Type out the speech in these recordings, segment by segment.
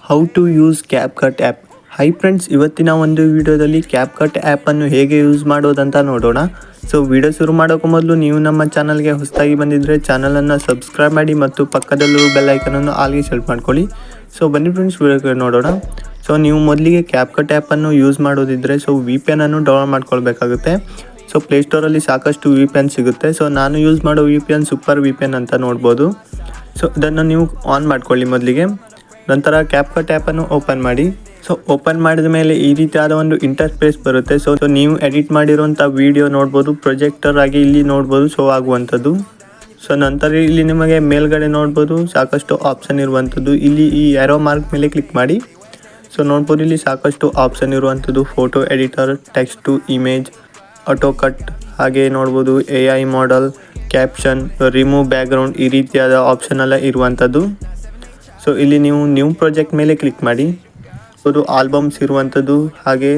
How to use CapCut app. Hi friends, ಇವತ್ತಿನ ಒಂದು ವಿಡಿಯೋದಲ್ಲಿ ಕ್ಯಾಪ್ಕಟ್ ಆ್ಯಪನ್ನು ಹೇಗೆ ಯೂಸ್ ಮಾಡೋದಂತ ನೋಡೋಣ. ಸೊ ವಿಡಿಯೋ ಶುರು ಮಾಡೋಕ್ಕೂ ಮೊದಲು ನೀವು ನಮ್ಮ ಚಾನಲ್ಗೆ ಹೊಸದಾಗಿ ಬಂದಿದ್ದರೆ ಚಾನಲನ್ನು ಸಬ್ಸ್ಕ್ರೈಬ್ ಮಾಡಿ ಮತ್ತು ಪಕ್ಕದಲ್ಲಿರುವ ಬೆಲ್ ಐಕನನ್ನು ಆಲ್ಗೆ ಸೆಲೆಕ್ಟ್ ಮಾಡ್ಕೊಳ್ಳಿ. ಸೊ ಬನ್ನಿ ಫ್ರೆಂಡ್ಸ್, ವಿಡಿಯೋಗೆ ನೋಡೋಣ. ಸೊ ನೀವು ಮೊದಲಿಗೆ ಕ್ಯಾಪ್ಕಟ್ ಆ್ಯಪನ್ನು ಯೂಸ್ ಮಾಡೋದಿದ್ದರೆ ವಿ ಪಿ ಎನ್ ಅನ್ನು ಡೌನ್ಲೋಡ್ ಮಾಡ್ಕೊಳ್ಬೇಕಾಗುತ್ತೆ. ಸೊ ಪ್ಲೇಸ್ಟೋರಲ್ಲಿ ಸಾಕಷ್ಟು ವಿ ಪಿ ಎನ್ ಸಿಗುತ್ತೆ. ಸೊ ನಾನು ಯೂಸ್ ಮಾಡೋ V P N super V P N ಅಂತ ನೋಡ್ಬೋದು. ಸೊ ಇದನ್ನು ನೀವು ಆನ್ ಮಾಡ್ಕೊಳ್ಳಿ ಮೊದಲಿಗೆ. ನಂತರ ಕ್ಯಾಪ್ಕಟ್ ಆ್ಯಪನ್ನು ಓಪನ್ ಮಾಡಿ. ಸೊ ಓಪನ್ ಮಾಡಿದ ಮೇಲೆ ಈ ರೀತಿಯಾದ ಒಂದು ಇಂಟರ್ಫೇಸ್ ಬರುತ್ತೆ. ಸೊ ನೀವು ಎಡಿಟ್ ಮಾಡಿರುವಂಥ ವಿಡಿಯೋ ನೋಡ್ಬೋದು, ಪ್ರೊಜೆಕ್ಟರ್ ಆಗಿ ಇಲ್ಲಿ ನೋಡ್ಬೋದು ಶೋ ಆಗುವಂಥದ್ದು. ಸೊ ನಂತರ ಇಲ್ಲಿ ನಿಮಗೆ ಮೇಲ್ಗಡೆ ನೋಡ್ಬೋದು ಸಾಕಷ್ಟು ಆಪ್ಷನ್ ಇರುವಂಥದ್ದು. ಇಲ್ಲಿ ಈ ಆರೋ ಮಾರ್ಕ್ ಮೇಲೆ ಕ್ಲಿಕ್ ಮಾಡಿ. ಸೊ ನೋಡ್ಬೋದು ಇಲ್ಲಿ ಸಾಕಷ್ಟು ಆಪ್ಷನ್ ಇರುವಂಥದ್ದು. Photo editor, text to image, auto cut, ಹಾಗೆ ನೋಡ್ಬೋದು AI model, caption, remove background, ಈ ರೀತಿಯಾದ ಆಪ್ಷನ್ ಎಲ್ಲ ಇರುವಂಥದ್ದು. ಸೊ ಇಲ್ಲಿ ನೀವು ನ್ಯೂ ಪ್ರಾಜೆಕ್ಟ್ ಮೇಲೆ ಕ್ಲಿಕ್ ಮಾಡಿ. ಅದು ಆಲ್ಬಮ್ಸ್ ಇರುವಂಥದ್ದು, ಹಾಗೆ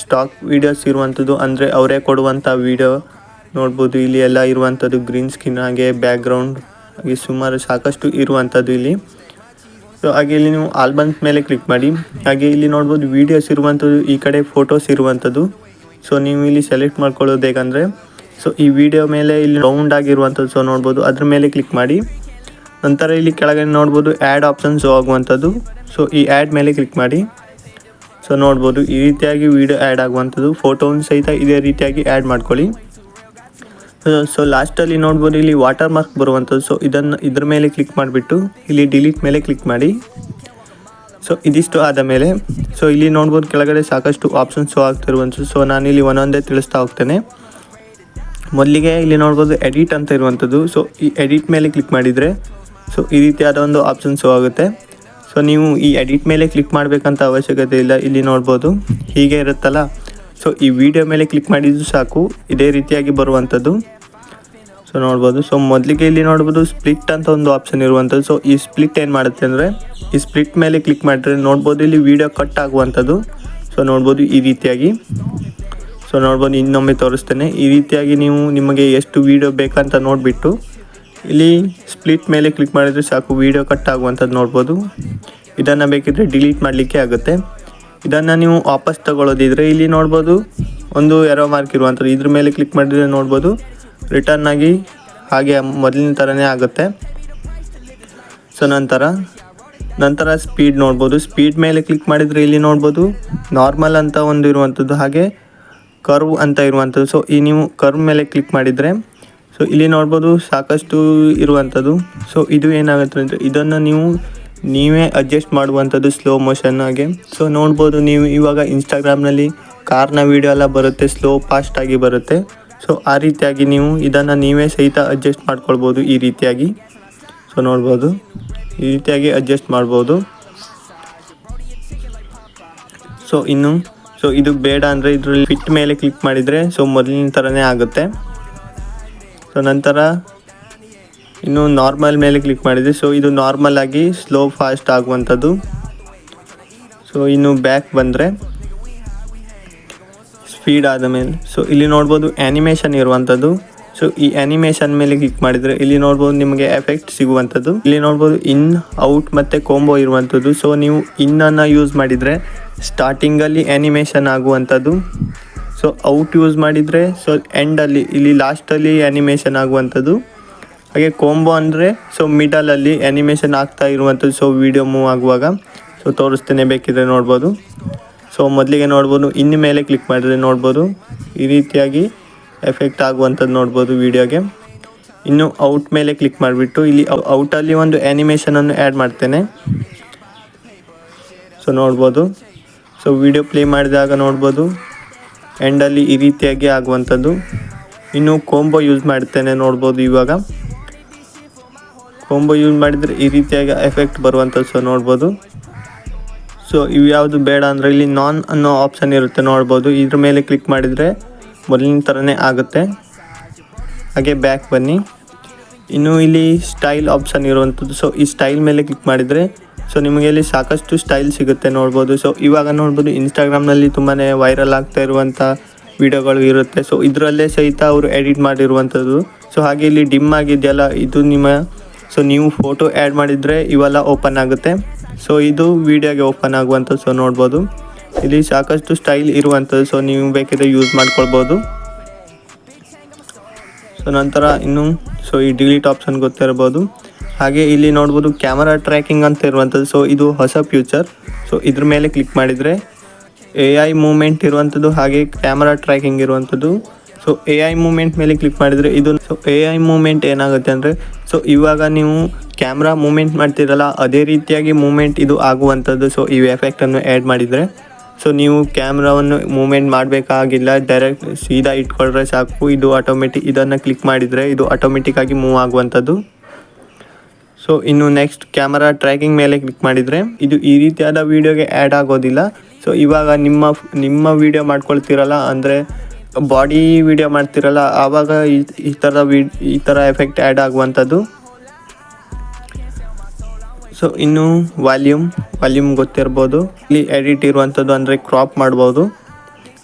ಸ್ಟಾಕ್ ವೀಡಿಯೋಸ್ ಇರುವಂಥದ್ದು, ಅಂದರೆ ಅವರೇ ಕೊಡುವಂಥ ವೀಡಿಯೋ ನೋಡ್ಬೋದು. ಇಲ್ಲಿ ಎಲ್ಲ ಇರುವಂಥದ್ದು ಗ್ರೀನ್ ಸ್ಕ್ರೀನ್, ಹಾಗೆ ಬ್ಯಾಕ್ಗ್ರೌಂಡ್, ಹಾಗೆ ಸುಮಾರು ಸಾಕಷ್ಟು ಇರುವಂಥದ್ದು ಇಲ್ಲಿ. ಸೊ ಹಾಗೆ ಇಲ್ಲಿ ನೀವು ಆಲ್ಬಮ್ಸ್ ಮೇಲೆ ಕ್ಲಿಕ್ ಮಾಡಿ. ಹಾಗೆ ಇಲ್ಲಿ ನೋಡ್ಬೋದು ವೀಡಿಯೋಸ್ ಇರುವಂಥದ್ದು, ಈ ಕಡೆ ಫೋಟೋಸ್ ಇರುವಂಥದ್ದು. ಸೊ ನೀವು ಇಲ್ಲಿ ಸೆಲೆಕ್ಟ್ ಮಾಡ್ಕೊಳ್ಳೋದು ಹೇಗಂದರೆ, ಸೊ ಈ ವಿಡಿಯೋ ಮೇಲೆ ಇಲ್ಲಿ ರೌಂಡ್ ಆಗಿರುವಂಥದ್ದು ಸೊ ನೋಡ್ಬೋದು, ಅದ್ರ ಮೇಲೆ ಕ್ಲಿಕ್ ಮಾಡಿ. ನಂತರ ಇಲ್ಲಿ ಕೆಳಗಡೆ ನೋಡ್ಬೋದು ಆ್ಯಡ್ ಆಪ್ಷನ್ ಶೋ ಆಗುವಂಥದ್ದು. ಸೊ ಈ ಆ್ಯಡ್ ಮೇಲೆ ಕ್ಲಿಕ್ ಮಾಡಿ. ಸೊ ನೋಡ್ಬೋದು ಈ ರೀತಿಯಾಗಿ ವಿಡಿಯೋ ಆ್ಯಡ್ ಆಗುವಂಥದ್ದು. ಫೋಟೋವನ್ನು ಸಹಿತ ಇದೇ ರೀತಿಯಾಗಿ ಆ್ಯಡ್ ಮಾಡ್ಕೊಳ್ಳಿ. ಸೊ ಲಾಸ್ಟಲ್ಲಿ ನೋಡ್ಬೋದು ಇಲ್ಲಿ ವಾಟರ್ ಮಾರ್ಕ್ ಬರುವಂಥದ್ದು. ಸೊ ಇದ್ರ ಮೇಲೆ ಕ್ಲಿಕ್ ಮಾಡಿಬಿಟ್ಟು ಇಲ್ಲಿ ಡಿಲೀಟ್ ಮೇಲೆ ಕ್ಲಿಕ್ ಮಾಡಿ. ಸೊ ಇದಿಷ್ಟು ಆದ ಮೇಲೆ ಸೊ ಇಲ್ಲಿ ನೋಡ್ಬೋದು ಕೆಳಗಡೆ ಸಾಕಷ್ಟು ಆಪ್ಷನ್ಸ್ ಶೋ ಆಗ್ತಿರುವಂಥದ್ದು. ಸೊ ನಾನಿಲ್ಲಿ ಒಂದೊಂದೇ ತಿಳಿಸ್ತಾ ಹೋಗ್ತೇನೆ. ಮೊದಲಿಗೆ ಇಲ್ಲಿ ನೋಡ್ಬೋದು ಎಡಿಟ್ ಅಂತ ಇರುವಂಥದ್ದು. ಸೊ ಈ ಎಡಿಟ್ ಮೇಲೆ ಕ್ಲಿಕ್ ಮಾಡಿದರೆ ಸೊ ಈ ರೀತಿಯಾದ ಒಂದು ಆಪ್ಷನ್ ಶೋ ಆಗುತ್ತೆ. ಸೊ ನೀವು ಈ ಎಡಿಟ್ ಮೇಲೆ ಕ್ಲಿಕ್ ಮಾಡಬೇಕಂತ ಅವಶ್ಯಕತೆ ಇಲ್ಲ. ಇಲ್ಲಿ ನೋಡ್ಬೋದು ಹೀಗೆ ಇರುತ್ತಲ್ಲ. ಸೊ ಈ ವಿಡಿಯೋ ಮೇಲೆ ಕ್ಲಿಕ್ ಮಾಡಿದ್ದು ಸಾಕು, ಇದೇ ರೀತಿಯಾಗಿ ಬರುವಂಥದ್ದು. ಸೊ ನೋಡ್ಬೋದು. ಸೊ ಮೊದಲಿಗೆ ಇಲ್ಲಿ ನೋಡ್ಬೋದು ಸ್ಪ್ಲಿಟ್ ಅಂತ ಒಂದು ಆಪ್ಷನ್ ಇರುವಂಥದ್ದು. ಸೊ ಈ ಸ್ಪ್ಲಿಟ್ ಏನು ಮಾಡುತ್ತೆ ಅಂದರೆ, ಈ ಸ್ಪ್ಲಿಟ್ ಮೇಲೆ ಕ್ಲಿಕ್ ಮಾಡಿದ್ರೆ ನೋಡ್ಬೋದು ಇಲ್ಲಿ ವಿಡಿಯೋ ಕಟ್ ಆಗುವಂಥದ್ದು. ಸೊ ನೋಡ್ಬೋದು ಈ ರೀತಿಯಾಗಿ. ಸೊ ನೋಡ್ಬೋದು ಇನ್ನೊಮ್ಮೆ ತೋರಿಸ್ತೇನೆ. ಈ ರೀತಿಯಾಗಿ ನೀವು ನಿಮಗೆ ಎಷ್ಟು ವೀಡಿಯೋ ಬೇಕಂತ ನೋಡಿಬಿಟ್ಟು ಇಲ್ಲಿ ಸ್ಪ್ಲಿಟ್ ಮೇಲೆ ಕ್ಲಿಕ್ ಮಾಡಿದರೆ ಸಾಕು, ವೀಡಿಯೋ ಕಟ್ ಆಗುವಂಥದ್ದು ನೋಡ್ಬೋದು. ಇದನ್ನು ಬೇಕಿದ್ದರೆ ಡಿಲೀಟ್ ಮಾಡಲಿಕ್ಕೆ ಆಗುತ್ತೆ. ಇದನ್ನು ನೀವು ವಾಪಸ್ ತಗೊಳ್ಳೋದಿದ್ರೆ ಇಲ್ಲಿ ನೋಡ್ಬೋದು ಒಂದು ಎರೋ ಮಾರ್ಕ್ ಇರುವಂಥದ್ದು, ಇದ್ರ ಮೇಲೆ ಕ್ಲಿಕ್ ಮಾಡಿದರೆ ನೋಡ್ಬೋದು ರಿಟರ್ನ್ ಆಗಿ ಹಾಗೆ ಮೊದಲಿನ ಥರನೇ ಆಗುತ್ತೆ. ಸೊ ನಂತರ ಸ್ಪೀಡ್ ನೋಡ್ಬೋದು. ಸ್ಪೀಡ್ ಮೇಲೆ ಕ್ಲಿಕ್ ಮಾಡಿದರೆ ಇಲ್ಲಿ ನೋಡ್ಬೋದು ನಾರ್ಮಲ್ ಅಂತ ಒಂದು ಇರುವಂಥದ್ದು, ಹಾಗೆ ಕರ್ವ್ ಅಂತ ಇರುವಂಥದ್ದು. ಸೊ ಈ ನೀವು ಕರ್ವ್ ಮೇಲೆ ಕ್ಲಿಕ್ ಮಾಡಿದರೆ ಸೊ ಇಲ್ಲಿ ನೋಡ್ಬೋದು ಸಾಕಷ್ಟು ಇರುವಂಥದ್ದು. ಸೊ ಇದು ಏನಾಗುತ್ತೆ ಅಂದರೆ ಇದನ್ನು ನೀವೇ ಅಡ್ಜಸ್ಟ್ ಮಾಡುವಂಥದ್ದು ಸ್ಲೋ ಮೋಷನ್ ಹಾಗೆ. ಸೊ ನೋಡ್ಬೋದು ನೀವು ಇವಾಗ ಇನ್ಸ್ಟಾಗ್ರಾಮ್ನಲ್ಲಿ ಕಾರ್ನ ವೀಡಿಯೋ ಎಲ್ಲ ಬರುತ್ತೆ, ಸ್ಲೋ ಫಾಸ್ಟಾಗಿ ಬರುತ್ತೆ. ಸೊ ಆ ರೀತಿಯಾಗಿ ನೀವು ಇದನ್ನು ನೀವೇ ಸಹಿತ ಅಡ್ಜಸ್ಟ್ ಮಾಡ್ಕೊಳ್ಬೋದು ಈ ರೀತಿಯಾಗಿ. ಸೊ ನೋಡ್ಬೋದು ಈ ರೀತಿಯಾಗಿ ಅಡ್ಜಸ್ಟ್ ಮಾಡ್ಬೋದು. ಸೊ ಇದು ಬೇಡ ಅಂದರೆ ಇದರಲ್ಲಿ ಫಿಟ್ ಮೇಲೆ ಕ್ಲಿಕ್ ಮಾಡಿದರೆ ಸೊ ಮೊದಲಿನ ಥರನೇ ಆಗುತ್ತೆ. ಸೊ ನಂತರ ಇನ್ನು ನಾರ್ಮಲ್ ಮೇಲೆ ಕ್ಲಿಕ್ ಮಾಡಿದರೆ ಸೊ ಇದು ನಾರ್ಮಲ್ ಆಗಿ ಸ್ಲೋ ಫಾಸ್ಟ್ ಆಗುವಂಥದ್ದು. ಸೊ ಇನ್ನು ಬ್ಯಾಕ್ ಬಂದರೆ ಸ್ಪೀಡ್ ಆದ ಮೇಲೆ ಸೊ ಇಲ್ಲಿ ನೋಡ್ಬೋದು ಆ್ಯನಿಮೇಷನ್ ಇರುವಂಥದ್ದು. ಸೊ ಈ ಆ್ಯನಿಮೇಷನ್ ಮೇಲೆ ಕ್ಲಿಕ್ ಮಾಡಿದರೆ ಇಲ್ಲಿ ನೋಡ್ಬೋದು ನಿಮಗೆ ಎಫೆಕ್ಟ್ ಸಿಗುವಂಥದ್ದು. ಇಲ್ಲಿ ನೋಡ್ಬೋದು ಇನ್, ಔಟ್ ಮತ್ತು ಕೋಂಬೋ ಇರುವಂಥದ್ದು. ಸೊ ನೀವು ಇನ್ನನ್ನು ಯೂಸ್ ಮಾಡಿದರೆ ಸ್ಟಾರ್ಟಿಂಗಲ್ಲಿ ಆ್ಯನಿಮೇಷನ್ ಆಗುವಂಥದ್ದು. ಸೊ ಔಟ್ ಯೂಸ್ ಮಾಡಿದರೆ ಸೊ ಎಂಡಲ್ಲಿ ಇಲ್ಲಿ ಲಾಸ್ಟಲ್ಲಿ ಆ್ಯನಿಮೇಷನ್ ಆಗುವಂಥದ್ದು. ಹಾಗೆ ಕೋಂಬೋ ಅಂದರೆ ಸೊ ಮಿಡಲಲ್ಲಿ ಆ್ಯನಿಮೇಷನ್ ಆಗ್ತಾ ಇರುವಂಥದ್ದು. ಸೊ ವಿಡಿಯೋ ಮೂವ್ ಆಗುವಾಗ ಸೊ ತೋರಿಸ್ತೇನೆ ಬೇಕಿದ್ರೆ ನೋಡ್ಬೋದು. ಸೊ ಮೊದಲಿಗೆ ನೋಡ್ಬೋದು ಇನ್ನು ಮೇಲೆ ಕ್ಲಿಕ್ ಮಾಡಿದರೆ ನೋಡ್ಬೋದು ಈ ರೀತಿಯಾಗಿ ಎಫೆಕ್ಟ್ ಆಗುವಂಥದ್ದು ನೋಡ್ಬೋದು ವಿಡಿಯೋಗೆ. ಇನ್ನು ಔಟ್ ಮೇಲೆ ಕ್ಲಿಕ್ ಮಾಡಿಬಿಟ್ಟು ಇಲ್ಲಿ ಔಟಲ್ಲಿ ಒಂದು ಆ್ಯನಿಮೇಷನನ್ನು ಆ್ಯಡ್ ಮಾಡ್ತೇನೆ. ಸೊ ನೋಡ್ಬೋದು. ಸೊ ವಿಡಿಯೋ ಪ್ಲೇ ಮಾಡಿದಾಗ ನೋಡ್ಬೋದು ಎಂಡಲ್ಲಿ ಈ ರೀತಿಯಾಗಿ ಆಗುವಂಥದ್ದು. ಇನ್ನು ಕೋಂಬೋ ಯೂಸ್ ಮಾಡ್ತೇನೆ ನೋಡ್ಬೋದು. ಇವಾಗ ಕೋಂಬೋ ಯೂಸ್ ಮಾಡಿದರೆ ಈ ರೀತಿಯಾಗಿ ಎಫೆಕ್ಟ್ ಬರುವಂಥದ್ದು. ಸೊ ನೋಡ್ಬೋದು. ಸೊ ಇವು ಯಾವುದು ಬೇಡ ಅಂದರೆ ಇಲ್ಲಿ ನಾನ್ ಅನ್ನೋ ಆಪ್ಷನ್ ಇರುತ್ತೆ ನೋಡ್ಬೋದು. ಇದ್ರ ಮೇಲೆ ಕ್ಲಿಕ್ ಮಾಡಿದರೆ ಮೊದಲಿನ ಥರನೇ ಆಗುತ್ತೆ. ಹಾಗೆ ಬ್ಯಾಕ್ ಬನ್ನಿ. ಇನ್ನು ಇಲ್ಲಿ ಸ್ಟೈಲ್ ಆಪ್ಷನ್ ಇರುವಂಥದ್ದು. ಸೊ ಈ ಸ್ಟೈಲ್ ಮೇಲೆ ಕ್ಲಿಕ್ ಮಾಡಿದರೆ ಸೊ ನಿಮಗೆ ಇಲ್ಲಿ ಸಾಕಷ್ಟು ಸ್ಟೈಲ್ ಸಿಗುತ್ತೆ ನೋಡ್ಬೋದು. ಸೊ ಇವಾಗ ನೋಡ್ಬೋದು ಇನ್ಸ್ಟಾಗ್ರಾಮ್ನಲ್ಲಿ ತುಂಬಾ ವೈರಲ್ ಆಗ್ತಾ ಇರುವಂಥ ವೀಡಿಯೋಗಳು ಇರುತ್ತೆ. ಸೊ ಇದರಲ್ಲೇ ಸಹಿತ ಅವರು ಎಡಿಟ್ ಮಾಡಿರುವಂಥದ್ದು. ಸೊ ಹಾಗೆ ಇಲ್ಲಿ ಡಿಮ್ ಆಗಿದೆಯಲ್ಲ ಇದು ನಿಮ್ಮ, ಸೊ ನೀವು ಫೋಟೋ ಆ್ಯಡ್ ಮಾಡಿದರೆ ಇವೆಲ್ಲ ಓಪನ್ ಆಗುತ್ತೆ. ಸೊ ಇದು ವಿಡಿಯೋಗೆ ಓಪನ್ ಆಗುವಂಥದ್ದು. ಸೊ ನೋಡ್ಬೋದು ಇಲ್ಲಿ ಸಾಕಷ್ಟು ಸ್ಟೈಲ್ ಇರುವಂಥದ್ದು. ಸೊ ನೀವು ಬೇಕಿದ್ರೆ ಯೂಸ್ ಮಾಡ್ಕೊಳ್ಬೋದು. ಸೊ ನಂತರ ಇನ್ನು ಈ ಡಿಲೀಟ್ ಆಪ್ಷನ್ ಗೊತ್ತಿರ್ಬೋದು. ಹಾಗೆ ಇಲ್ಲಿ ನೋಡ್ಬೋದು ಕ್ಯಾಮರಾ ಟ್ರ್ಯಾಕಿಂಗ್ ಅಂತ ಇರುವಂಥದ್ದು. ಸೊ ಇದು ಹೊಸ ಫ್ಯೂಚರ್. ಸೊ ಇದ್ರ ಮೇಲೆ ಕ್ಲಿಕ್ ಮಾಡಿದರೆ AI ಮೂಮೆಂಟ್ ಇರುವಂಥದ್ದು, ಹಾಗೆ ಕ್ಯಾಮರಾ ಟ್ರ್ಯಾಕಿಂಗ್ ಇರುವಂಥದ್ದು. ಸೊ AI ಮೂಮೆಂಟ್ ಮೇಲೆ ಕ್ಲಿಕ್ ಮಾಡಿದರೆ ಇದು AI ಮೂಮೆಂಟ್ ಏನಾಗುತ್ತೆ ಅಂದರೆ, ಸೊ ಇವಾಗ ನೀವು ಕ್ಯಾಮ್ರಾ ಮೂಮೆಂಟ್ ಮಾಡ್ತಿರಲ್ಲ ಅದೇ ರೀತಿಯಾಗಿ ಮೂಮೆಂಟ್ ಇದು ಆಗುವಂಥದ್ದು. ಸೊ ಈ ಎಫೆಕ್ಟನ್ನು ಆ್ಯಡ್ ಮಾಡಿದರೆ ಸೊ ನೀವು ಕ್ಯಾಮ್ರಾವನ್ನು ಮೂಮೆಂಟ್ ಮಾಡಬೇಕಾಗಿಲ್ಲ, ಡೈರೆಕ್ಟ್ ಸೀದಾ ಇಟ್ಕೊಂಡ್ರೆ ಸಾಕು. ಇದು ಇದನ್ನು ಕ್ಲಿಕ್ ಮಾಡಿದರೆ ಇದು ಆಟೋಮೆಟಿಕ್ಕಾಗಿ ಮೂವ್ ಆಗುವಂಥದ್ದು. ಸೊ ಇನ್ನು ನೆಕ್ಸ್ಟ್ ಕ್ಯಾಮರಾ ಟ್ರ್ಯಾಕಿಂಗ್ ಮೇಲೆ ಕ್ಲಿಕ್ ಮಾಡಿದರೆ ಇದು ಈ ರೀತಿಯಾದ ವೀಡಿಯೋಗೆ ಆ್ಯಡ್ ಆಗೋದಿಲ್ಲ. ಸೊ ಇವಾಗ ನಿಮ್ಮ ವೀಡಿಯೋ ಮಾಡ್ಕೊಳ್ತಿರಲ್ಲ, ಅಂದರೆ ಬಾಡಿ ವೀಡಿಯೋ ಮಾಡ್ತಿರಲ್ಲ, ಆವಾಗ ಈ ಥರ ಎಫೆಕ್ಟ್ ಆ್ಯಡ್ ಆಗುವಂಥದ್ದು. ಸೊ ಇನ್ನು ವಾಲ್ಯೂಮ್ ಗೊತ್ತಿರ್ಬೋದು. ಇಲ್ಲಿ ಎಡಿಟ್ ಇರುವಂಥದ್ದು, ಅಂದರೆ ಕ್ರಾಪ್ ಮಾಡ್ಬೋದು.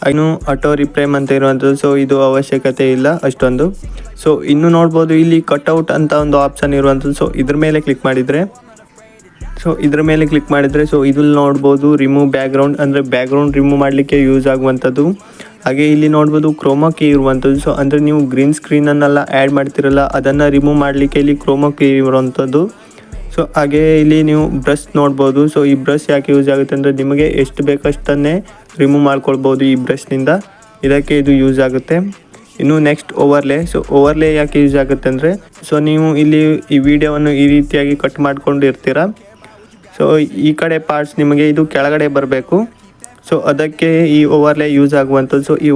ಇನ್ನು ಆಟೋ ರಿಪ್ರೇಮ್ ಅಂತ ಇರುವಂಥದ್ದು. ಸೊ ಇದು ಅವಶ್ಯಕತೆ ಇಲ್ಲ ಅಷ್ಟೊಂದು. ಸೊ ಇನ್ನು ನೋಡ್ಬೋದು ಇಲ್ಲಿ ಕಟ್ಔಟ್ ಅಂತ ಒಂದು ಆಪ್ಷನ್ ಇರುವಂಥದ್ದು. ಸೊ ಇದ್ರ ಮೇಲೆ ಕ್ಲಿಕ್ ಮಾಡಿದರೆ ಸೊ ಇದ್ರಲ್ಲಿ ನೋಡ್ಬೋದು ರಿಮೂವ್ ಬ್ಯಾಕ್ಗ್ರೌಂಡ್, ಅಂದರೆ ಬ್ಯಾಕ್ಗ್ರೌಂಡ್ ರಿಮೂವ್ ಮಾಡಲಿಕ್ಕೆ ಯೂಸ್ ಆಗುವಂಥದ್ದು. ಹಾಗೆ ಇಲ್ಲಿ ನೋಡ್ಬೋದು ಕ್ರೋಮಾ ಕೀ ಇರುವಂಥದ್ದು. ಸೊ ಅಂದರೆ ನೀವು ಗ್ರೀನ್ ಸ್ಕ್ರೀನನ್ನೆಲ್ಲ ಆ್ಯಡ್ ಮಾಡ್ತಿರಲ್ಲ ಅದನ್ನು ರಿಮೂವ್ ಮಾಡಲಿಕ್ಕೆ ಇಲ್ಲಿ ಕ್ರೋಮಾ ಕೀ ಇರುವಂಥದ್ದು. ಸೊ ಹಾಗೆ ಇಲ್ಲಿ ನೀವು ಬ್ರಷ್ ನೋಡ್ಬೋದು. ಸೊ ಈ ಬ್ರಷ್ ಯಾಕೆ ಯೂಸ್ ಆಗುತ್ತೆ ಅಂದರೆ ನಿಮಗೆ ಎಷ್ಟು ಬೇಕಷ್ಟನ್ನೇ ರಿಮೂವ್ ಮಾಡ್ಕೊಳ್ಬೋದು ಈ ಬ್ರಷ್ನಿಂದ, ಇದಕ್ಕೆ ಇದು ಯೂಸ್ ಆಗುತ್ತೆ. ಇನ್ನು ನೆಕ್ಸ್ಟ್ ಓವರ್ಲೇ. ಸೊ ಓವರ್ಲೇ ಯಾಕೆ ಯೂಸ್ ಆಗುತ್ತೆ ಅಂದರೆ, ಸೊ ನೀವು ಇಲ್ಲಿ ಈ ವಿಡಿಯೋವನ್ನು ಈ ರೀತಿಯಾಗಿ ಕಟ್ ಮಾಡ್ಕೊಂಡು ಇರ್ತೀರ. ಸೊ ಈ ಕಡೆ ಪಾರ್ಟ್ಸ್ ನಿಮಗೆ ಇದು ಕೆಳಗಡೆ ಬರಬೇಕು. ಸೊ ಅದಕ್ಕೆ ಈ ಓವರ್ಲೇ ಯೂಸ್ ಆಗುವಂಥದ್ದು. ಸೊ ಈ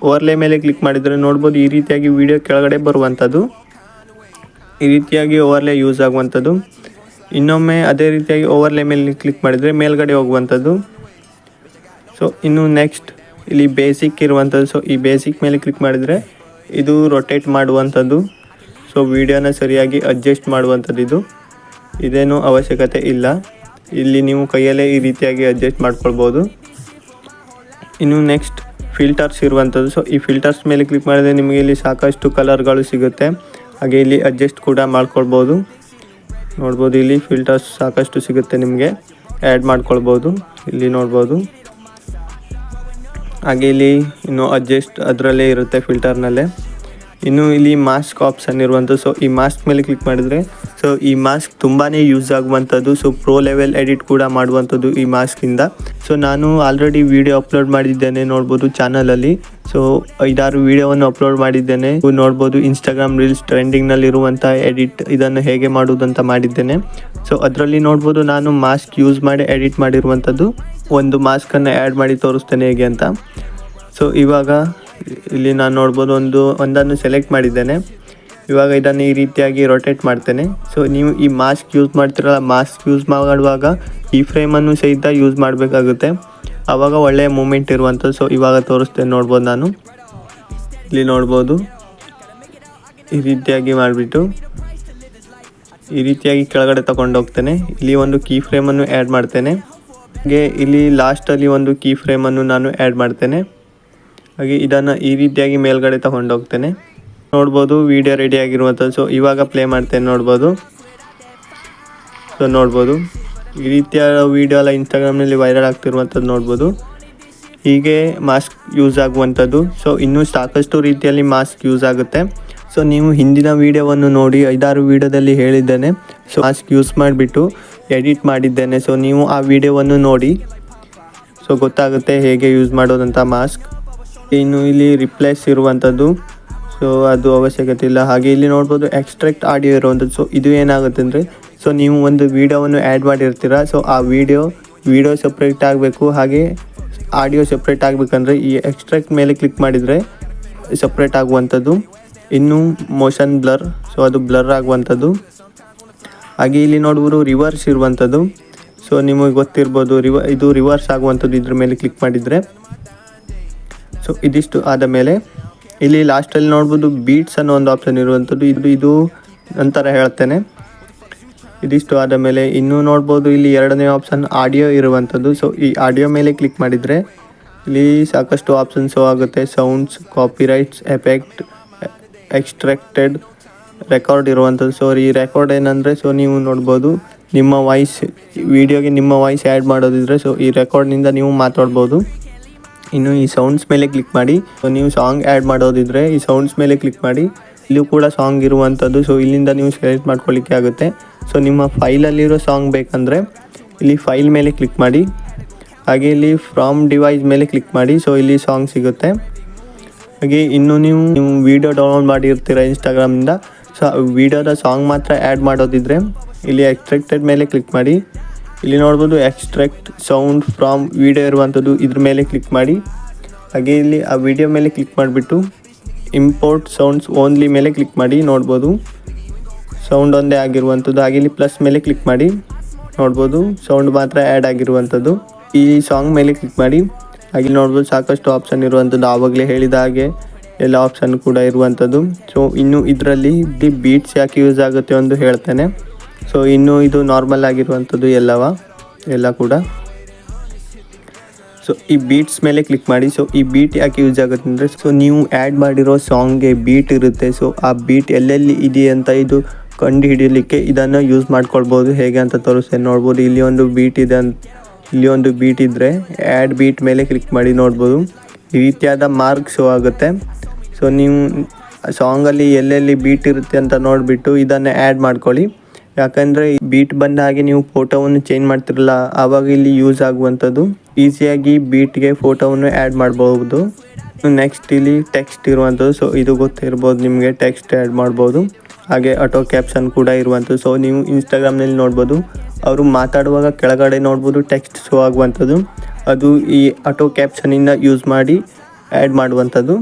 ಓವರ್ಲೇ ಮೇಲೆ ಕ್ಲಿಕ್ ಮಾಡಿದರೆ ನೋಡ್ಬೋದು ಈ ರೀತಿಯಾಗಿ ವಿಡಿಯೋ ಕೆಳಗಡೆ ಬರುವಂಥದ್ದು, ಈ ರೀತಿಯಾಗಿ ಓವರ್ಲೇ ಯೂಸ್ ಆಗುವಂಥದ್ದು. ಇನ್ನೊಮ್ಮೆ ಅದೇ ರೀತಿಯಾಗಿ ಓವರ್ಲೇ ಮೇಲೆ ಕ್ಲಿಕ್ ಮಾಡಿದರೆ ಮೇಲ್ಗಡೆ ಹೋಗುವಂಥದ್ದು. ಸೊ ಇನ್ನು ನೆಕ್ಸ್ಟ್ ಇಲ್ಲಿ ಬೇಸಿಕ್ ಇರುವಂಥದ್ದು. ಸೊ ಈ ಬೇಸಿಕ್ ಮೇಲೆ ಕ್ಲಿಕ್ ಮಾಡಿದರೆ ಇದು ರೊಟೇಟ್ ಮಾಡುವಂಥದ್ದು. ಸೊ ವಿಡಿಯೋನ ಸರಿಯಾಗಿ ಅಡ್ಜಸ್ಟ್ ಮಾಡುವಂಥದ್ದು. ಇದೇನೂ ಅವಶ್ಯಕತೆ ಇಲ್ಲ, ಇಲ್ಲಿ ನೀವು ಕೈಯಲ್ಲೇ ಈ ರೀತಿಯಾಗಿ ಅಡ್ಜಸ್ಟ್ ಮಾಡ್ಕೊಳ್ಬೋದು. ಇನ್ನು ನೆಕ್ಸ್ಟ್ ಫಿಲ್ಟರ್ಸ್ ಇರುವಂಥದ್ದು. ಸೊ ಈ ಫಿಲ್ಟರ್ಸ್ ಮೇಲೆ ಕ್ಲಿಕ್ ಮಾಡಿದರೆ ನಿಮಗೆ ಇಲ್ಲಿ ಸಾಕಷ್ಟು ಕಲರ್ಗಳು ಸಿಗುತ್ತೆ. ಹಾಗೆ ಇಲ್ಲಿ ಅಡ್ಜಸ್ಟ್ ಕೂಡ ಮಾಡ್ಕೊಳ್ಬೋದು. ನೋಡ್ಬೋದು ಇಲ್ಲಿ ಫಿಲ್ಟರ್ಸ್ ಸಾಕಷ್ಟು ಸಿಗುತ್ತೆ, ನಿಮಗೆ ಆ್ಯಡ್ ಮಾಡ್ಕೊಳ್ಬೋದು. ಇಲ್ಲಿ ನೋಡ್ಬೋದು. ಹಾಗೆ ಇಲ್ಲಿ ಇನ್ನು ಅಡ್ಜಸ್ಟ್ ಅದರಲ್ಲೇ ಇರುತ್ತೆ ಫಿಲ್ಟರ್ನಲ್ಲೇ. ಇನ್ನು ಇಲ್ಲಿ ಮಾಸ್ಕ್ ಆಪ್ಷನ್ ಇರುವಂಥದ್ದು. ಸೊ ಈ ಮಾಸ್ಕ್ ಮೇಲೆ ಕ್ಲಿಕ್ ಮಾಡಿದರೆ ಸೊ ಈ ಮಾಸ್ಕ್ ತುಂಬಾ ಯೂಸ್ ಆಗುವಂಥದ್ದು. ಸೊ ಪ್ರೋ ಲೆವೆಲ್ ಎಡಿಟ್ ಕೂಡ ಮಾಡುವಂಥದ್ದು ಈ ಮಾಸ್ಕಿಂದ. ಸೊ ನಾನು ಆಲ್ರೆಡಿ ವಿಡಿಯೋ ಅಪ್ಲೋಡ್ ಮಾಡಿದ್ದೇನೆ ನೋಡ್ಬೋದು ಚಾನಲಲ್ಲಿ. ಸೊ 5-6 ವಿಡಿಯೋವನ್ನು ಅಪ್ಲೋಡ್ ಮಾಡಿದ್ದೇನೆ. ನೋಡ್ಬೋದು ಇನ್ಸ್ಟಾಗ್ರಾಮ್ ರೀಲ್ಸ್ ಟ್ರೆಂಡಿಂಗ್ನಲ್ಲಿರುವಂಥ ಎಡಿಟ್ ಇದನ್ನು ಹೇಗೆ ಮಾಡುವುದಂತ ಮಾಡಿದ್ದೇನೆ. ಸೊ ಅದರಲ್ಲಿ ನೋಡ್ಬೋದು ನಾನು ಮಾಸ್ಕ್ ಯೂಸ್ ಮಾಡಿ ಎಡಿಟ್ ಮಾಡಿರುವಂಥದ್ದು. ಒಂದು ಮಾಸ್ಕನ್ನು ಆ್ಯಡ್ ಮಾಡಿ ತೋರಿಸ್ತೇನೆ ಹೇಗೆ ಅಂತ. ಸೊ ಇವಾಗ ಇಲ್ಲಿ ನಾನು ನೋಡ್ಬೋದು ಒಂದನ್ನು ಸೆಲೆಕ್ಟ್ ಮಾಡಿದ್ದೇನೆ. ಇವಾಗ ಇದನ್ನು ಈ ರೀತಿಯಾಗಿ ರೊಟೇಟ್ ಮಾಡ್ತೇನೆ. ಸೊ ನೀವು ಈ ಮಾಸ್ಕ್ ಯೂಸ್ ಮಾಡ್ತಿರಲ್ಲ, ಮಾಸ್ಕ್ ಯೂಸ್ ಮಾಡುವಾಗ ಈ ಫ್ರೇಮನ್ನು ಸಹಿತ ಯೂಸ್ ಮಾಡಬೇಕಾಗುತ್ತೆ, ಆವಾಗ ಒಳ್ಳೆಯ ಮೂಮೆಂಟ್ ಇರುವಂಥದ್ದು. ಸೊ ಇವಾಗ ತೋರಿಸ್ತೇನೆ, ನೋಡ್ಬೋದು ನಾನು ಇಲ್ಲಿ ನೋಡ್ಬೋದು ಈ ರೀತಿಯಾಗಿ ಮಾಡಿಬಿಟ್ಟು ಈ ರೀತಿಯಾಗಿ ಕೆಳಗಡೆ ತಗೊಂಡು ಹೋಗ್ತೇನೆ. ಇಲ್ಲಿ ಒಂದು ಕೀ ಫ್ರೇಮನ್ನು ಆ್ಯಡ್ ಮಾಡ್ತೇನೆ. ಹಾಗೆ ಇಲ್ಲಿ ಲಾಸ್ಟಲ್ಲಿ ಒಂದು ಕೀ ಫ್ರೇಮನ್ನು ನಾನು ಆ್ಯಡ್ ಮಾಡ್ತೇನೆ. ಹಾಗೆ ಇದನ್ನು ಈ ರೀತಿಯಾಗಿ ಮೇಲ್ಗಡೆ ತಗೊಂಡು ಹೋಗ್ತೇನೆ. ನೋಡ್ಬೋದು ವಿಡಿಯೋ ರೆಡಿ ಆಗಿರುವಂಥದ್ದು. ಸೊ ಇವಾಗ ಪ್ಲೇ ಮಾಡ್ತೇನೆ, ನೋಡ್ಬೋದು. ಸೊ ನೋಡ್ಬೋದು ಈ ರೀತಿಯ ವಿಡಿಯೋ ಎಲ್ಲ ಇನ್ಸ್ಟಾಗ್ರಾಮ್ನಲ್ಲಿ ವೈರಲ್ ಆಗ್ತಿರುವಂಥದ್ದು ನೋಡ್ಬೋದು. ಹೀಗೆ ಮಾಸ್ಕ್ ಯೂಸ್ ಆಗುವಂಥದ್ದು. ಸೊ ಇನ್ನೂ ಸಾಕಷ್ಟು ರೀತಿಯಲ್ಲಿ ಮಾಸ್ಕ್ ಯೂಸ್ ಆಗುತ್ತೆ. ಸೊ ನೀವು ಹಿಂದಿನ ವೀಡಿಯೋವನ್ನು ನೋಡಿ 5-6 ವೀಡಿಯೋದಲ್ಲಿ ಹೇಳಿದ್ದೇನೆ. ಸೊ ಮಾಸ್ಕ್ ಯೂಸ್ ಮಾಡಿಬಿಟ್ಟು ಎಡಿಟ್ ಮಾಡಿದ್ದೇನೆ. ಸೊ ನೀವು ಆ ವಿಡಿಯೋವನ್ನು ನೋಡಿ, ಸೊ ಗೊತ್ತಾಗುತ್ತೆ ಹೇಗೆ ಯೂಸ್ ಮಾಡೋದಂಥ ಮಾಸ್ಕ್. ಇನ್ನು ಇಲ್ಲಿ ರಿಪ್ಲೇಸ್ ಇರುವಂಥದ್ದು. ಸೊ ಅದು ಅವಶ್ಯಕತೆ ಇಲ್ಲ. ಹಾಗೆ ಇಲ್ಲಿ ನೋಡ್ಬೋದು ಎಕ್ಸ್ಟ್ರಾಕ್ಟ್ ಆಡಿಯೋ ಇರುವಂಥದ್ದು. ಸೊ ಇದು ಏನಾಗುತ್ತೆ ಅಂದರೆ, ಸೊ ನೀವು ಒಂದು ವೀಡಿಯೋವನ್ನು ಆ್ಯಡ್ ಮಾಡಿರ್ತೀರ. ಸೊ ಆ ವಿಡಿಯೋ ಸಪ್ರೇಟ್ ಆಗಬೇಕು, ಹಾಗೆ ಆಡಿಯೋ ಸಪ್ರೇಟ್ ಆಗಬೇಕಂದ್ರೆ ಈ ಎಕ್ಸ್ಟ್ರಾಕ್ಟ್ ಮೇಲೆ ಕ್ಲಿಕ್ ಮಾಡಿದರೆ ಸಪ್ರೇಟ್ ಆಗುವಂಥದ್ದು. ಇನ್ನು ಮೋಷನ್ ಬ್ಲರ್, ಸೊ ಅದು ಬ್ಲರ್ ಆಗುವಂಥದ್ದು. ಹಾಗೆ ಇಲ್ಲಿ ನೋಡ್ಬೋದು ರಿವರ್ಸ್ ಇರುವಂಥದ್ದು. ಸೊ ನಿಮಗೆ ಗೊತ್ತಿರ್ಬೋದು ಇದು ರಿವರ್ಸ್ ಆಗುವಂಥದ್ದು ಇದ್ರ ಮೇಲೆ ಕ್ಲಿಕ್ ಮಾಡಿದರೆ. ಸೊ ಇದಿಷ್ಟು ಆದ ಮೇಲೆ ಇಲ್ಲಿ ಲಾಸ್ಟಲ್ಲಿ ನೋಡ್ಬೋದು ಬೀಟ್ಸ್ ಅನ್ನೋ ಒಂದು ಆಪ್ಷನ್ ಇರುವಂಥದ್ದು. ಇದು ನಂತರ ಹೇಳ್ತೇನೆ. ಇದಿಷ್ಟು ಆದ ಮೇಲೆ ಇನ್ನೂ ನೋಡ್ಬೋದು ಇಲ್ಲಿ ಎರಡನೇ ಆಪ್ಷನ್ ಆಡಿಯೋ ಇರುವಂಥದ್ದು. ಸೊ ಈ ಆಡಿಯೋ ಮೇಲೆ ಕ್ಲಿಕ್ ಮಾಡಿದರೆ ಇಲ್ಲಿ ಸಾಕಷ್ಟು ಆಪ್ಷನ್ಸು ಆಗುತ್ತೆ. Sounds, copyrights, effect, extracted, record ಇರುವಂಥದ್ದು. ಸೊ ಈ ರೆಕಾರ್ಡ್ ಏನಂದರೆ, ಸೊ ನೀವು ನೋಡ್ಬೋದು ನಿಮ್ಮ ವಾಯ್ಸ್ ವಿಡಿಯೋಗೆ ನಿಮ್ಮ ವಾಯ್ಸ್ ಆ್ಯಡ್ ಮಾಡೋದಿದ್ರೆ ಸೊ ಈ ರೆಕಾರ್ಡ್ನಿಂದ ನೀವು ಮಾತಾಡ್ಬೋದು. ಇನ್ನು ಈ ಸೌಂಡ್ಸ್ ಮೇಲೆ ಕ್ಲಿಕ್ ಮಾಡಿ. ಸೊ ನೀವು ಸಾಂಗ್ ಆ್ಯಡ್ ಮಾಡೋದಿದ್ರೆ ಈ ಸೌಂಡ್ಸ್ ಮೇಲೆ ಕ್ಲಿಕ್ ಮಾಡಿ. ಇಲ್ಲೂ ಕೂಡ ಸಾಂಗ್ ಇರುವಂಥದ್ದು. ಸೊ ಇಲ್ಲಿಂದ ನೀವು ಸೆಲೆಕ್ಟ್ ಮಾಡ್ಕೊಳ್ಳಿಕ್ಕೆ ಆಗುತ್ತೆ. ಸೊ ನಿಮ್ಮ ಫೈಲಲ್ಲಿರೋ ಸಾಂಗ್ ಬೇಕಂದರೆ ಇಲ್ಲಿ ಫೈಲ್ ಮೇಲೆ ಕ್ಲಿಕ್ ಮಾಡಿ. ಹಾಗೆ ಇಲ್ಲಿ ಫ್ರಾಮ್ ಡಿವೈಸ್ ಮೇಲೆ ಕ್ಲಿಕ್ ಮಾಡಿ. ಸೊ ಇಲ್ಲಿ ಸಾಂಗ್ ಸಿಗುತ್ತೆ. ಹಾಗೆ ಇನ್ನು ನೀವು ವೀಡಿಯೋ ಡೌನ್ಲೋಡ್ ಮಾಡಿರ್ತೀರ ಇನ್ಸ್ಟಾಗ್ರಾಮಿಂದ. ಸೊ ವೀಡಿಯೋದ ಸಾಂಗ್ ಮಾತ್ರ ಆ್ಯಡ್ ಮಾಡೋದಿದ್ರೆ ಇಲ್ಲಿ ಎಕ್ಸ್ಟ್ರಾಕ್ಟೆಡ್ ಮೇಲೆ ಕ್ಲಿಕ್ ಮಾಡಿ. ಇಲ್ಲಿ ನೋಡ್ಬೋದು ಎಕ್ಸ್ಟ್ರಾಕ್ಟ್ ಸೌಂಡ್ ಫ್ರಾಮ್ ವೀಡಿಯೋ ಇರುವಂಥದ್ದು, ಇದ್ರ ಮೇಲೆ ಕ್ಲಿಕ್ ಮಾಡಿ. ಹಾಗೆ ಇಲ್ಲಿ ಆ ವಿಡಿಯೋ ಮೇಲೆ ಕ್ಲಿಕ್ ಮಾಡಿಬಿಟ್ಟು ಇಂಪೋರ್ಟ್ ಸೌಂಡ್ಸ್ ಓನ್ಲಿ ಮೇಲೆ ಕ್ಲಿಕ್ ಮಾಡಿ. ನೋಡ್ಬೋದು ಸೌಂಡ್ ಒಂದೇ ಆಗಿರುವಂಥದ್ದು. ಹಾಗೆ ಇಲ್ಲಿ ಪ್ಲಸ್ ಮೇಲೆ ಕ್ಲಿಕ್ ಮಾಡಿ. ನೋಡ್ಬೋದು ಸೌಂಡ್ ಮಾತ್ರ ಆ್ಯಡ್ ಆಗಿರುವಂಥದ್ದು. ಈ ಸಾಂಗ್ ಮೇಲೆ ಕ್ಲಿಕ್ ಮಾಡಿ. ಹಾಗೆ ನೋಡ್ಬೋದು ಸಾಕಷ್ಟು ಆಪ್ಷನ್ ಇರುವಂಥದ್ದು, ಆವಾಗಲೇ ಹೇಳಿದ ಹಾಗೆ ಎಲ್ಲ ಆಪ್ಷನ್ ಕೂಡ ಇರುವಂಥದ್ದು. ಸೊ ಇನ್ನು ಇದರಲ್ಲಿ ಬೀಟ್ಸ್ ಯಾಕೆ ಯೂಸ್ ಆಗುತ್ತೆ ಎಂದು ಹೇಳ್ತೇನೆ. ಸೊ ಇನ್ನು ಇದು ನಾರ್ಮಲ್ ಆಗಿರುವಂಥದ್ದು ಎಲ್ಲ ಕೂಡ. ಸೊ ಈ ಬೀಟ್ಸ್ ಮೇಲೆ ಕ್ಲಿಕ್ ಮಾಡಿ. ಸೊ ಈ ಬೀಟ್ ಯಾಕೆ ಯೂಸ್ ಆಗುತ್ತೆ ಅಂದರೆ, ಸೊ ನೀವು ಆ್ಯಡ್ ಮಾಡಿರೋ ಸಾಂಗ್ಗೆ ಬೀಟ್ ಇರುತ್ತೆ. ಸೊ ಆ ಬೀಟ್ ಎಲ್ಲೆಲ್ಲಿ ಇದೆ ಅಂತ ಇದು ಕಂಡು ಹಿಡಿಯಲಿಕ್ಕೆ ಇದನ್ನು ಯೂಸ್ ಮಾಡ್ಕೊಳ್ಬೋದು. ಹೇಗೆ ಅಂತ ತೋರಿಸ್ತೇನೆ. ನೋಡ್ಬೋದು ಇಲ್ಲಿ ಒಂದು ಬೀಟ್ ಇದೆ ಇಲ್ಲಿ ಒಂದು ಬೀಟ್ ಇದ್ದರೆ ಆ್ಯಡ್ ಬೀಟ್ ಮೇಲೆ ಕ್ಲಿಕ್ ಮಾಡಿ. ನೋಡ್ಬೋದು ಈ ರೀತಿಯಾದ ಮಾರ್ಕ್ ಶೋ ಆಗುತ್ತೆ. ಸೊ ನೀವು ಸಾಂಗಲ್ಲಿ ಎಲ್ಲೆಲ್ಲಿ ಬೀಟ್ ಇರುತ್ತೆ ಅಂತ ನೋಡಿಬಿಟ್ಟು ಇದನ್ನು ಆ್ಯಡ್ ಮಾಡ್ಕೊಳ್ಳಿ. ಯಾಕಂದರೆ ಬೀಟ್ ಬಂದ ಹಾಗೆ ನೀವು ಫೋಟೋವನ್ನು ಚೇಂಜ್ ಮಾಡ್ತಿರಲ್ಲ, ಆವಾಗ ಇಲ್ಲಿ ಯೂಸ್ ಆಗುವಂಥದ್ದು. ಈಸಿಯಾಗಿ ಬೀಟ್ಗೆ ಫೋಟೋವನ್ನು ಆ್ಯಡ್ ಮಾಡ್ಬೋದು. ನೆಕ್ಸ್ಟ್ ಇಲ್ಲಿ ಟೆಕ್ಸ್ಟ್ ಇರುವಂಥದ್ದು. ಸೊ ಇದು ಗೊತ್ತಿರ್ಬೋದು ನಿಮಗೆ, ಟೆಕ್ಸ್ಟ್ ಆ್ಯಡ್ ಮಾಡ್ಬೋದು. ಹಾಗೆ ಆಟೋ ಕ್ಯಾಪ್ಷನ್ ಕೂಡ ಇರುವಂಥದ್ದು. ಸೊ ನೀವು ಇನ್ಸ್ಟಾಗ್ರಾಮ್ನಲ್ಲಿ ನೋಡ್ಬೋದು, ಅವರು ಮಾತಾಡುವಾಗ ಕೆಳಗಡೆ ನೋಡ್ಬೋದು ಟೆಕ್ಸ್ಟ್ ಶೋ ಆಗುವಂಥದ್ದು. ಅದು ಈ ಆಟೋ ಕ್ಯಾಪ್ಷನಿಂದ ಯೂಸ್ ಮಾಡಿ ಆ್ಯಡ್ ಮಾಡುವಂಥದ್ದು.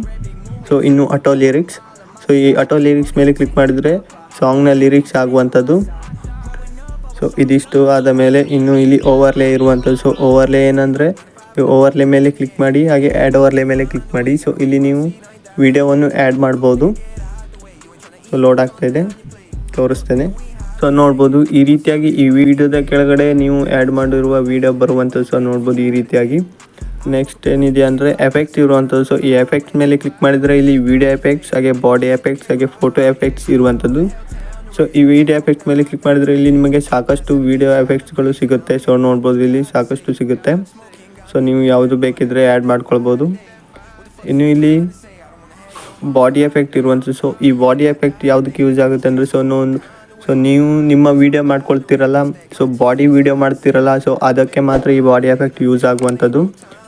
ಸೊ ಇನ್ನು ಆಟೋ ಲಿರಿಕ್ಸ್. ಸೊ ಈ ಆಟೋ ಲಿರಿಕ್ಸ್ ಮೇಲೆ ಕ್ಲಿಕ್ ಮಾಡಿದರೆ ಸಾಂಗ್ನ ಲಿರಿಕ್ಸ್ ಆಗುವಂಥದ್ದು. ಸೊ ಇದಿಷ್ಟು ಆದ ಮೇಲೆ ಇನ್ನು ಇಲ್ಲಿ ಓವರ್ಲೇ ಇರುವಂಥದ್ದು. ಸೊ ಓವರ್ಲೇ ಏನಂದರೆ ಓವರ್ಲೇ ಮೇಲೆ ಕ್ಲಿಕ್ ಮಾಡಿ. ಹಾಗೆ ಆ್ಯಡ್ ಓವರ್ಲೇ ಮೇಲೆ ಕ್ಲಿಕ್ ಮಾಡಿ. ಸೊ ಇಲ್ಲಿ ನೀವು ವಿಡಿಯೋವನ್ನು ಆ್ಯಡ್ ಮಾಡ್ಬೋದು. ಸೊ ಲೋಡ್ ಆಗ್ತಾಯಿದೆ, ತೋರಿಸ್ತೇನೆ. ಸೊ ನೋಡ್ಬೋದು ಈ ರೀತಿಯಾಗಿ ಈ ವಿಡಿಯೋದ ಕೆಳಗಡೆ ನೀವು ಆ್ಯಡ್ ಮಾಡಿರುವ ವಿಡಿಯೋ ಬರುವಂಥದ್ದು. ಸೊ ನೋಡ್ಬೋದು ಈ ರೀತಿಯಾಗಿ. ನೆಕ್ಸ್ಟ್ ಏನಿದೆ ಅಂದರೆ ಎಫೆಕ್ಟ್ ಇರುವಂಥದ್ದು. ಸೊ ಈ ಎಫೆಕ್ಟ್ಸ್ ಮೇಲೆ ಕ್ಲಿಕ್ ಮಾಡಿದರೆ ಇಲ್ಲಿ ವಿಡಿಯೋ ಎಫೆಕ್ಟ್ಸ್, ಹಾಗೆ ಬಾಡಿ ಎಫೆಕ್ಟ್ಸ್, ಹಾಗೆ ಫೋಟೋ ಎಫೆಕ್ಟ್ಸ್ ಇರುವಂಥದ್ದು. ಸೊ ಈ ವಿಡಿಯೋ ಎಫೆಕ್ಟ್ ಮೇಲೆ ಕ್ಲಿಕ್ ಮಾಡಿದರೆ ಇಲ್ಲಿ ನಿಮಗೆ ಸಾಕಷ್ಟು ವಿಡಿಯೋ ಎಫೆಕ್ಟ್ಸ್ಗಳು ಸಿಗುತ್ತೆ. ಸೊ ನೋಡ್ಬೋದು ಇಲ್ಲಿ ಸಾಕಷ್ಟು ಸಿಗುತ್ತೆ. ಸೊ ನೀವು ಯಾವುದು ಬೇಕಿದ್ದರೆ ಆ್ಯಡ್ ಮಾಡ್ಕೊಳ್ಬೋದು. ಇನ್ನು ಇಲ್ಲಿ ಬಾಡಿ ಎಫೆಕ್ಟ್ ಇರುವಂಥದ್ದು. ಸೊ ಈ ಬಾಡಿ ಎಫೆಕ್ಟ್ ಯಾವುದಕ್ಕೆ ಯೂಸ್ ಆಗುತ್ತೆ ಅಂದರೆ, ಸೊ ನೀವು ನಿಮ್ಮ ವಿಡಿಯೋ ಮಾಡ್ಕೊಳ್ತೀರಲ್ಲ, ಸೊ ಬಾಡಿ ವಿಡಿಯೋ ಮಾಡ್ತಿರಲ್ಲ, ಸೊ ಅದಕ್ಕೆ ಮಾತ್ರ ಈ ಬಾಡಿ ಎಫೆಕ್ಟ್ ಯೂಸ್ ಆಗುವಂಥದ್ದು.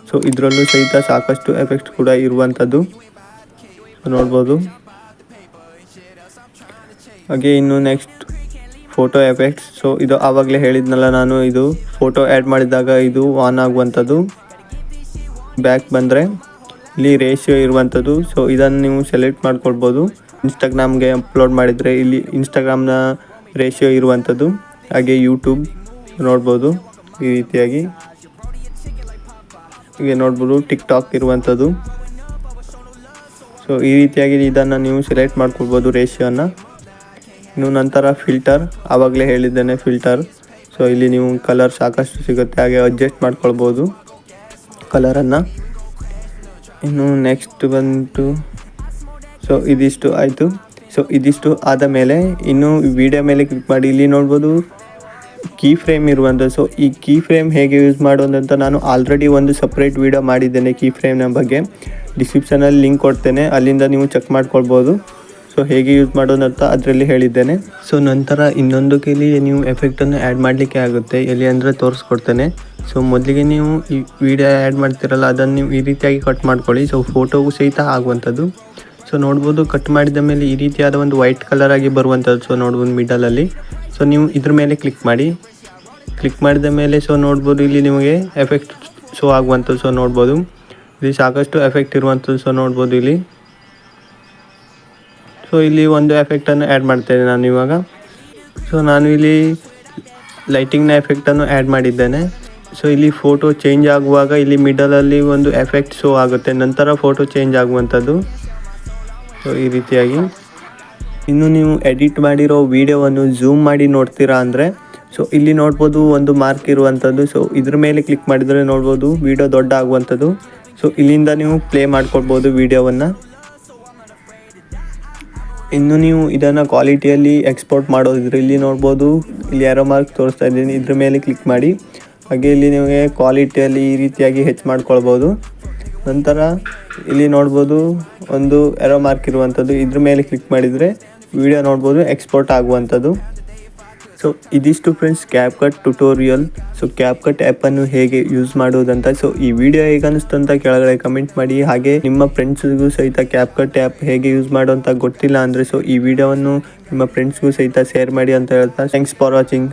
ಸೊ ಇದರಲ್ಲೂ ಸಹಿತ ಸಾಕಷ್ಟು ಎಫೆಕ್ಟ್ಸ್ ಕೂಡ ಇರುವಂಥದ್ದು ನೋಡ್ಬೋದು. ಹಾಗೆ ಇನ್ನು ನೆಕ್ಸ್ಟ್ ಫೋಟೋ ಎಫೆಕ್ಟ್ಸ್. ಸೊ ಇದು ಆವಾಗಲೇ ಹೇಳಿದ್ನಲ್ಲ ನಾನು, ಇದು ಫೋಟೋ ಆ್ಯಡ್ ಮಾಡಿದಾಗ ಇದು ಆನ್ ಆಗುವಂಥದ್ದು. ಬ್ಯಾಕ್ ಬಂದರೆ ಇಲ್ಲಿ ರೇಷಿಯೋ ಇರುವಂಥದ್ದು. ಸೊ ಇದನ್ನು ನೀವು ಸೆಲೆಕ್ಟ್ ಮಾಡ್ಕೊಳ್ಬೋದು. ಇನ್ಸ್ಟಾಗ್ರಾಮ್ಗೆ ಅಪ್ಲೋಡ್ ಮಾಡಿದರೆ ಇಲ್ಲಿ ಇನ್ಸ್ಟಾಗ್ರಾಮ್ನ ರೇಷಿಯೋ ಇರುವಂಥದ್ದು. ಹಾಗೆ ಯೂಟ್ಯೂಬ್ ನೋಡ್ಬೋದು ಈ ರೀತಿಯಾಗಿ. ಹೀಗೆ ನೋಡ್ಬೋದು ಟಿಕ್ಟಾಕ್ ಇರುವಂಥದ್ದು. ಸೊ ಈ ರೀತಿಯಾಗಿ ಇದನ್ನು ನೀವು ಸೆಲೆಕ್ಟ್ ಮಾಡ್ಕೊಳ್ಬೋದು ರೇಷಿಯೋನ. ಇನ್ನು ನಂತರ ಫಿಲ್ಟರ್, ಆವಾಗಲೇ ಹೇಳಿದ್ದೇನೆ ಫಿಲ್ಟರ್. ಸೊ ಇಲ್ಲಿ ನೀವು ಕಲರ್ ಸಾಕಷ್ಟು ಸಿಗುತ್ತೆ, ಹಾಗೆ ಅಡ್ಜಸ್ಟ್ ಮಾಡ್ಕೊಳ್ಬೋದು ಕಲರನ್ನು. ಇನ್ನು ನೆಕ್ಸ್ಟ್ ಬಂತು, ಸೊ ಇದಿಷ್ಟು ಆಯಿತು. ಸೊ ಇದಿಷ್ಟು ಆದ ಮೇಲೆ ಇನ್ನು ವಿಡಿಯೋ ಮೇಲೆ ಕ್ಲಿಕ್ ಮಾಡಿ. ಇಲ್ಲಿ ನೋಡ್ಬೋದು ಕೀ ಫ್ರೇಮ್ ಇರುವಂಥದ್ದು. ಸೊ ಈ ಕೀ ಫ್ರೇಮ್ ಹೇಗೆ ಯೂಸ್ ಮಾಡೋದಂತ ನಾನು ಆಲ್ರೆಡಿ ಒಂದು ಸಪ್ರೇಟ್ ವಿಡಿಯೋ ಮಾಡಿದ್ದೇನೆ ಕೀ ಫ್ರೇಮ್ನ ಬಗ್ಗೆ. ಡಿಸ್ಕ್ರಿಪ್ಷನಲ್ಲಿ ಲಿಂಕ್ ಕೊಡ್ತೇನೆ, ಅಲ್ಲಿಂದ ನೀವು ಚೆಕ್ ಮಾಡ್ಕೊಳ್ಬೋದು. ಸೊ ಹೇಗೆ ಯೂಸ್ ಮಾಡೋದಂತ ಅದರಲ್ಲಿ ಹೇಳಿದ್ದೇನೆ. ಸೊ ನಂತರ ಇನ್ನೊಂದು ಕೈಲಿ ನೀವು ಎಫೆಕ್ಟನ್ನು ಆ್ಯಡ್ ಮಾಡಲಿಕ್ಕೆ ಆಗುತ್ತೆ. ಎಲ್ಲಿ ಅಂದರೆ ತೋರಿಸ್ಕೊಡ್ತೇನೆ. ಸೊ ಮೊದಲಿಗೆ ನೀವು ಈ ವಿಡಿಯೋ ಆ್ಯಡ್ ಮಾಡ್ತಿರಲ್ಲ, ಅದನ್ನು ನೀವು ಈ ರೀತಿಯಾಗಿ ಕಟ್ ಮಾಡ್ಕೊಳ್ಳಿ. ಸೊ ಫೋಟೋಗೂ ಸಹಿತ ಆಗುವಂಥದ್ದು. ಸೊ ನೋಡ್ಬೋದು ಕಟ್ ಮಾಡಿದ ಮೇಲೆ ಈ ರೀತಿಯಾದ ಒಂದು ವೈಟ್ ಕಲರ್ ಆಗಿ ಬರುವಂಥದ್ದು. ಸೊ ನೋಡ್ಬೋದು ಮಿಡಲಲ್ಲಿ. ಸೊ ನೀವು ಇದ್ರ ಮೇಲೆ ಕ್ಲಿಕ್ ಮಾಡಿ. ಕ್ಲಿಕ್ ಮಾಡಿದ ಮೇಲೆ ಸೊ ನೋಡ್ಬೋದು ಇಲ್ಲಿ ನಿಮಗೆ ಎಫೆಕ್ಟ್ ಶೋ ಆಗುವಂಥದ್ದು. ಸೊ ನೋಡ್ಬೋದು ಇಲ್ಲಿ ಸಾಕಷ್ಟು ಎಫೆಕ್ಟ್ ಇರುವಂಥದ್ದು. ಸೊ ನೋಡ್ಬೋದು ಇಲ್ಲಿ. ಸೊ ಇಲ್ಲಿ ಒಂದು ಎಫೆಕ್ಟನ್ನು ಆ್ಯಡ್ ಮಾಡ್ತೇನೆ ನಾನು ಇವಾಗ. ಸೊ ನಾನು ಇಲ್ಲಿ ಲೈಟಿಂಗ್ನ ಎಫೆಕ್ಟನ್ನು ಆ್ಯಡ್ ಮಾಡಿದ್ದೇನೆ. ಸೊ ಇಲ್ಲಿ ಫೋಟೋ ಚೇಂಜ್ ಆಗುವಾಗ ಇಲ್ಲಿ ಮಿಡಲಲ್ಲಿ ಒಂದು ಎಫೆಕ್ಟ್ ಶೋ ಆಗುತ್ತೆ, ನಂತರ ಫೋಟೋ ಚೇಂಜ್ ಆಗುವಂಥದ್ದು. ಸೊ ಈ ರೀತಿಯಾಗಿ. ಇನ್ನು ನೀವು ಎಡಿಟ್ ಮಾಡಿರೋ ವಿಡಿಯೋವನ್ನು ಝೂಮ್ ಮಾಡಿ ನೋಡ್ತೀರಾ ಅಂದರೆ, ಸೊ ಇಲ್ಲಿ ನೋಡ್ಬೋದು ಒಂದು ಮಾರ್ಕ್ ಇರುವಂಥದ್ದು. ಸೊ ಇದ್ರ ಮೇಲೆ ಕ್ಲಿಕ್ ಮಾಡಿದರೆ ನೋಡ್ಬೋದು ವಿಡಿಯೋ ದೊಡ್ಡ ಆಗುವಂಥದ್ದು. ಸೊ ಇಲ್ಲಿಂದ ನೀವು ಪ್ಲೇ ಮಾಡ್ಕೊಳ್ಬೋದು ವಿಡಿಯೋವನ್ನು. ಇನ್ನು ನೀವು ಇದನ್ನು ಕ್ವಾಲಿಟಿಯಲ್ಲಿ ಎಕ್ಸ್ಪೋರ್ಟ್ ಮಾಡೋದಿದ್ರೆ ಇಲ್ಲಿ ನೋಡ್ಬೋದು, ಇಲ್ಲಿ ಆರೋ ಮಾರ್ಕ್ ತೋರಿಸ್ತಾ ಇದ್ದೀನಿ, ಇದ್ರ ಮೇಲೆ ಕ್ಲಿಕ್ ಮಾಡಿ. ಹಾಗೆ ಇಲ್ಲಿ ನಿಮಗೆ ಕ್ವಾಲಿಟಿಯಲ್ಲಿ ಈ ರೀತಿಯಾಗಿ ಹೆಚ್ಚು ಮಾಡ್ಕೊಳ್ಬೋದು. ನಂತರ ಇಲ್ಲಿ ನೋಡ್ಬೋದು ಒಂದು ಆರೋ ಮಾರ್ಕ್ ಇರುವಂಥದ್ದು, ಇದ್ರ ಮೇಲೆ ಕ್ಲಿಕ್ ಮಾಡಿದರೆ ವಿಡಿಯೋ ನೋಡ್ಬೋದು ಎಕ್ಸ್ಪೋರ್ಟ್ ಆಗುವಂಥದ್ದು. ಸೊ ಇದಿಷ್ಟು ಫ್ರೆಂಡ್ಸ್ ಕ್ಯಾಪ್ಕಟ್ ಟ್ಯುಟೋರಿಯಲ್. ಸೊ ಕ್ಯಾಪ್ಕಟ್ ಆ್ಯಪನ್ನು ಹೇಗೆ ಯೂಸ್ ಮಾಡೋದಂತ. ಸೊ ಈ ವಿಡಿಯೋ ಹೇಗೆ ಅನಿಸ್ತು ಅಂತ ಕೆಳಗಡೆ ಕಮೆಂಟ್ ಮಾಡಿ. ಹಾಗೆ ನಿಮ್ಮ ಫ್ರೆಂಡ್ಸ್ಗೂ ಸಹಿತ ಕ್ಯಾಪ್ಕಟ್ ಆ್ಯಪ್ ಹೇಗೆ ಯೂಸ್ ಮಾಡೋ ಅಂತ ಗೊತ್ತಿಲ್ಲ ಅಂದರೆ ಸೊ ಈ ವಿಡಿಯೋವನ್ನು ನಿಮ್ಮ ಫ್ರೆಂಡ್ಸ್ಗೂ ಸಹಿತ ಶೇರ್ ಮಾಡಿ ಅಂತ ಹೇಳ್ತಾ ಥ್ಯಾಂಕ್ಸ್ ಫಾರ್ ವಾಚಿಂಗ್.